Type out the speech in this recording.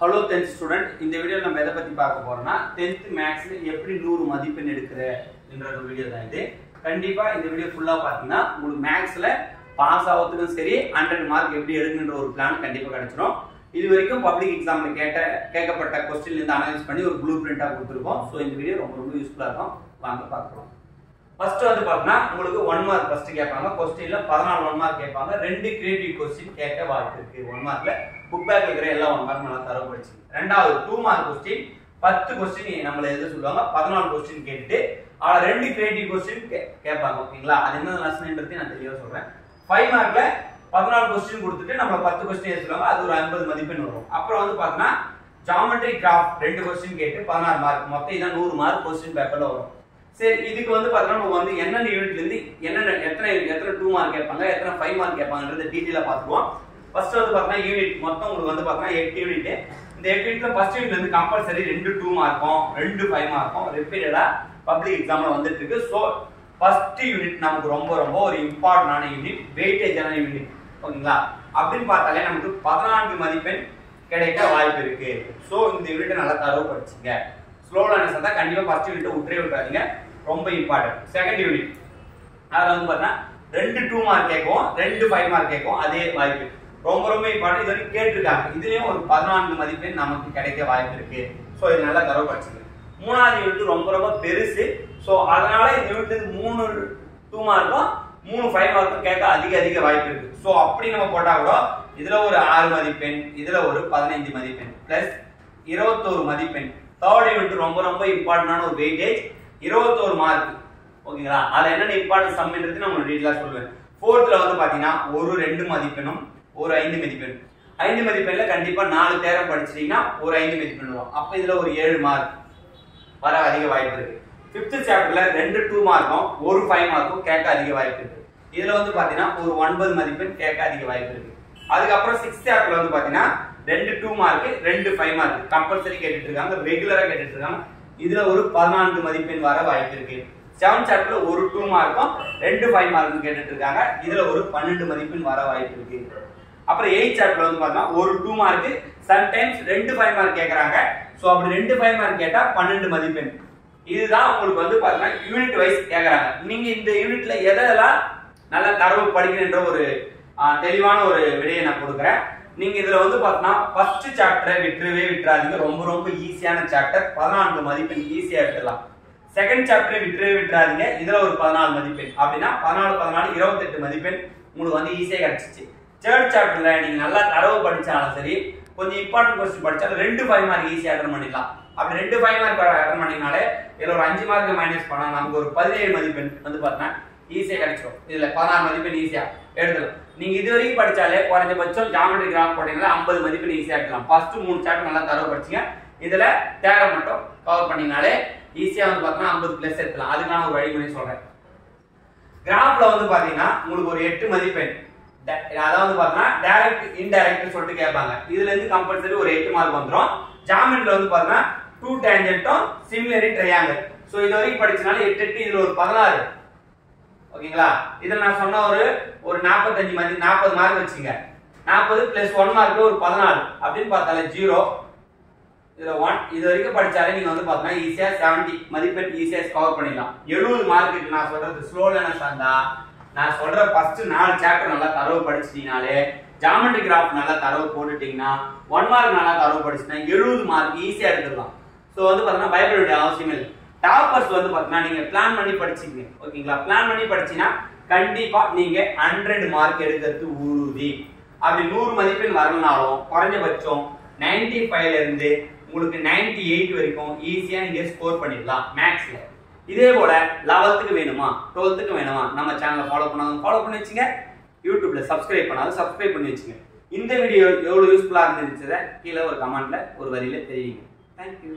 Hello 10th student. இந்த video நம்ம எதை பத்தி பார்க்க போறோம்னா 10th மேக்ஸ்ல எப்படி 100 மதிப்பெண் எடுக்கிறன்ற ஒரு வீடியோ தான் இது. கண்டிப்பா இந்த வீடியோ ஃபுல்லா பாத்தீங்கன்னா உங்களுக்கு மேக்ஸ்ல பாஸ் ஆகிறதுக்கும் சரி 100 மார்க் எப்படி எடுக்கணும்ன்ற ஒரு பிளான் கண்டிப்பா கிடைச்சிடும். இது வரைக்கும் பப்ளிக் எக்ஸாம்ல கேட்கப்பட்ட क्वेश्चनல இருந்து அனலைஸ் பண்ணி ஒரு ப்ளூ பிரிண்டா கொடுத்திருக்கோம். சோ இந்த வீடியோ ரொம்ப யூஸ்ஃபுல்லா இருக்கும். வாங்க பார்க்கலாம். ஃபர்ஸ்ட் வந்து பாத்தீங்கன்னா உங்களுக்கு 1 மார்க் ஃபர்ஸ்ட் கேட்பாங்க. क्वेश्चनல 14 1 மார்க் கேட்பாங்க. ரெண்டு கிரியேட்டிவ் क्वेश्चन கேட்க வாய்ப்பு இருக்கு. 1 மார்க்ல புக் பேக்ல இருக்கிற எல்லா 1 மார்க் நல்லா தரவு படிச்சு. ரெண்டாவது 2 மார்க் क्वेश्चन 10 क्वेश्चन நம்மள எது சொல்லுவாங்க 14 क्वेश्चन கேட்டுட்டு ஆனா ரெண்டு கிரியேட்டிவ் क्वेश्चन கேட்பாங்க. ஓகேங்களா? அது என்ன லெசன்ன்றதை நான் தெளிவா சொல்றேன். 5 மார்க்ல 14 क्वेश्चन கொடுத்துட்டு நம்மள 10 क्वेश्चन ஏத்துறாங்க. அது ஒரு 50 மதிப்பெண் வரும். அப்புறம் வந்து பாத்தீங்கன்னா ஜியோமெட்ரி கிராஃப் ரெண்டு क्वेश्चन கேட்டு 16 மார்க். மொத்தம் இதான் 100 மார்க் क्वेश्चन பேப்பர்ல வரும். சரி, இதுக்கு வந்து பாத்தீங்கன்னா நம்ம வந்து என்னென்ன யூனிட்ல இருந்து எத்தனை 2 மார்க் கேட்பாங்க, எத்தனை 5 மார்க் கேட்பாங்கன்றத டீடைலா பாத்துக்குவோம். ஃபர்ஸ்ட் வந்து பாத்தீங்கன்னா யூனிட் மொத்தம் உங்களுக்கு வந்து பாத்தீங்கன்னா 8 யூனிட். இந்த 8 யூனிட்ல ஃபர்ஸ்ட் யூனிட்ல இருந்து கம்பல்சரி 2 மார்க்கும் 2 5 மார்க்கும் ரிப்பீட்டடா பப்ளிக் எக்ஸாம்ல வந்துட்டு இருக்கு. சோ ஃபர்ஸ்ட் யூனிட் நமக்கு ரொம்ப ஒரு இம்பார்ட்டன்டான யூனிட், வெயிட்டேஜான யூனிட். ஓகேங்களா? அப்படின்னு பார்த்தாலே நமக்கு 14 மதிப்பெண் கிடைக்க வாய்ப்பு இருக்கு. சோ இந்த யூனிட் நல்லா தரவு படிச்சுங்க. ஸ்லோலானஸ் தான் கண்டிப்பா ஃபர்ஸ்ட் யூனிட் விட்டுறாதீங்க, ரொம்ப இம்பார்ட்டன்ட். செகண்ட் யூனிட் அதுல வந்து பாத்தீங்கன்னா 2 மார்க் கேட்கும், 2 5 மார்க் கேட்கும். அதே வாய்ப்பு ரொம்ப இம்பார்ட்டன்ட். இது வரைக்கும் கேட்டிருக்காங்க. இதுலயும் ஒரு 14 மதிப்பெண் நமக்கு கிடைக்க வாய்ப்பு இருக்கு. சோ இது நல்லா தரவு படிச்சுங்க. மூணாவது யூனிட் ரொம்ப பெருசு. சோ அதனால இந்த யூனிட்ல 3 2 மார்க்கும் 3 5 மார்க்கும் கேட்க அதிக வாய்ப்பு இருக்கு. சோ அப்படி நம்ம போட்டா கூட இதுல ஒரு 6 மதிப்பெண், இதுல ஒரு 15 மதிப்பெண் பிளஸ் 21 மதிப்பெண். தேர்ட் யூனிட் ரொம்ப இம்பார்ட்டன்டான ஒரு வெயிட்டேஜ் 21 மார்க். ஓகேங்களா? அதுல என்னென்ன இம்பார்ட்டன்ட் சம்ன்றது நான் உங்களுக்கு டீடைலா சொல்லுவேன். ஃபோர்த்ல வந்து பாத்தீங்கன்னா ஒரு 2 மதிப்பெண்ணும் ஒரு 5 மதிப்பெண். 5 மதிப்பெண்ல கண்டிப்பா 4 தேரம் படிச்சிட்டீங்கன்னா ஒரு 5 மதிப்பெண் வரும். அப்ப இதுல ஒரு 7 மார்க் வர அதிக வாய்ப்பு இருக்கு. 5th சாப்டர்ல 2 மார்க்கும் ஒரு 5 மார்க்கும் கேட்க அதிக வாய்ப்பு இருக்கு. இதுல வந்து பாத்தீங்கன்னா ஒரு 9 மதிப்பெண் கேட்க அதிக வாய்ப்பு இருக்கு. அதுக்கப்புறம் 6th சாப்டர்ல வந்து பாத்தீங்கன்னா 2 மார்க் 2 5 மார்க் கம்பல்சரி கேட்டுட்டு இருக்காங்க, ரெகுலரா கேட்டுட்டு இருக்காங்க. இதுல ஒரு 14 மதிப்பெண் வர வாய்ப்பு இருக்கு. 7th சாப்டர்ல ஒரு 2 மார்க்கும் 2 5 மார்க்கும் கேட்டுட்டு இருக்காங்க. இதுல ஒரு 12 மதிப்பெண் வர வாய்ப்பு இருக்கு. அப்புறம் 8th சாப்டர்ல வந்து பாத்தீங்கன்னா ஒரு 2 மார்க் சம்டைம்ஸ் 2 5 மார்க் கேக்குறாங்க. சோ அப்படி 2 5 மார்க் கேட்டா 12 மதிப்பெண். இதுதான் உங்களுக்கு வந்து பாத்தீங்கன்னா யூனிட் வைஸ் கேக்குறாங்க. நீங்க இந்த யூனிட்ல எதெல்லாம் நல்லா தரவு படிக்கணும்ன்ற ஒரு தெளிவான ஒரு விடையை நான் கொடுக்குறேன். நீங்க இதுல வந்து பாத்தீங்கன்னா ஃபர்ஸ்ட் சாப்டரை விட்டுறாதீங்க. ரொம்ப ஈஸியான சாப்டர், 14 மதிப்பெண் ஈஸியா எடுத்துடலாம். செகண்ட் சாப்டரை விட்டுறாதீங்க. இதுல ஒரு 14 மதிப்பெண். அப்படின்னா 14 28 மதிப்பெண் உங்களுக்கு வந்து ஈஸியா கிடைச்சிச்சு. தேர்ட் சாப்டர்ல நீங்க நல்லா தரவு படிச்சாலும் சரி, கொஞ்சம் இம்பார்ட்டன்ட் क्वेश्चन படிச்சாலும் 2 5 மார்க் ஈஸியா அட்டெண்ட் பண்ணிடலாம். அப்படி 2 5 மார்க் அட்டெண்ட் பண்ணீங்கனாலே இதுல ஒரு 5 மார்க் மைனஸ் பண்ணா நமக்கு ஒரு 17 மதிப்பெண் வந்து பார்த்தா ஈஸியா கிடைச்சிடும். இதுல 16 மதிப்பெண் ஈஸியா எடுத்துக்கலாம். நீங்க இது வரைக்கும் படிச்சாலே குறைஞ்சபட்சம் ஜியோமெட்ரி கிராஃப் போட்டீங்கன்னா 50 மதிப்பெண் ஈஸியா எடுக்கலாம். ஃபர்ஸ்ட் 3 சாப்டர் நல்லா தரவு படிச்சீங்க. இதுல தேரம் மட்டும் கவர் பண்ணீங்கனாலே ஈஸியா வந்து பார்த்தா 50 பிளஸ் எடுக்கலாம். அதுக்கான ஒரு வழிமுறை சொல்றேன். கிராஃப்ல வந்து பாத்தீங்கன்னா உங்களுக்கு ஒரு 8 மதிப்பெண், அதாவது பாத்தீங்கன்னா டைரக்ட் இன்டைரக்ட் சொல்லிட்டு கேட்பாங்க. இதுல இருந்து கம்பல்சரி ஒரு 8 மார்க் வந்துரும். ஜியோமெட்ரில வந்து பாத்தீங்கன்னா 2 டேஞ்சன்ட்டும் சிமிலரி ட்ரையாங்கிள். சோ இது வரைக்கும் படிச்சனால 8 இதுல ஒரு 16. ஓகேங்களா? இதுல நான் சொன்ன ஒரு 40 மார்க் வச்சுங்க. 40 பிளஸ் 1 மார்க் ஒரு 14 அப்படின்னு பார்த்தாலே 0. இதுல 1 இது வரைக்கும் படிச்சாலே நீங்க வந்து பாத்தீங்கன்னா ஈஸியா 70 மதிப்பெண் ஈஸியா கவர் பண்ணிடலாம். 70 மார்க்கு நான் சொல்றது ஸ்லோலானஸ் இருந்தா நான் சொல்ற ஃபர்ஸ்ட் 4 சாப்டர் நல்லா தரவு படிச்சிட்டீங்கனாலே, ஜியோமெட்ரி கிராஃப் நல்லா தரவு போட்டுட்டீங்கன்னா 1 மார்க் நல்லா தரவு படிச்சிட்டா 70 மார்க் ஈஸியா எடுத்துடலாம். சோ வந்து பாத்தீங்கன்னா பயப்பட வேண்டிய அவசியம் இல்லை. டாப்பர்ஸ் வந்து பாத்தீங்கன்னா நீங்க பிளான் பண்ணி படிச்சீங்க. ஓகேங்களா? பிளான் பண்ணி படிச்சீங்கன்னா கண்டிப்பா நீங்க 100 மார்க் எடுக்கிறது உறுதி. அப்படி 100 மதிப்பெண் வரலனாலும் குறைஞ்சபட்சம் 95ல இருந்து உங்களுக்கு 98 வரைக்கும் ஈஸியா நீங்க ஸ்கோர் பண்ணிடலாம் மேக்ஸ்ல. இதே போல 11th வேணுமா 12th வேணுமா நம்ம சேனலை ஃபாலோ பண்ணி வச்சுங்க. யூடியூப்ல சப்ஸ்கிரைப் பண்ணி வச்சுங்க. இந்த வீடியோ எவ்வளவு யூஸ்ஃபுல்லா இருந்துச்சுதை கீழே ஒரு கமெண்ட்ல ஒரு வரியில தெரியுங்க. தேங்க்யூ.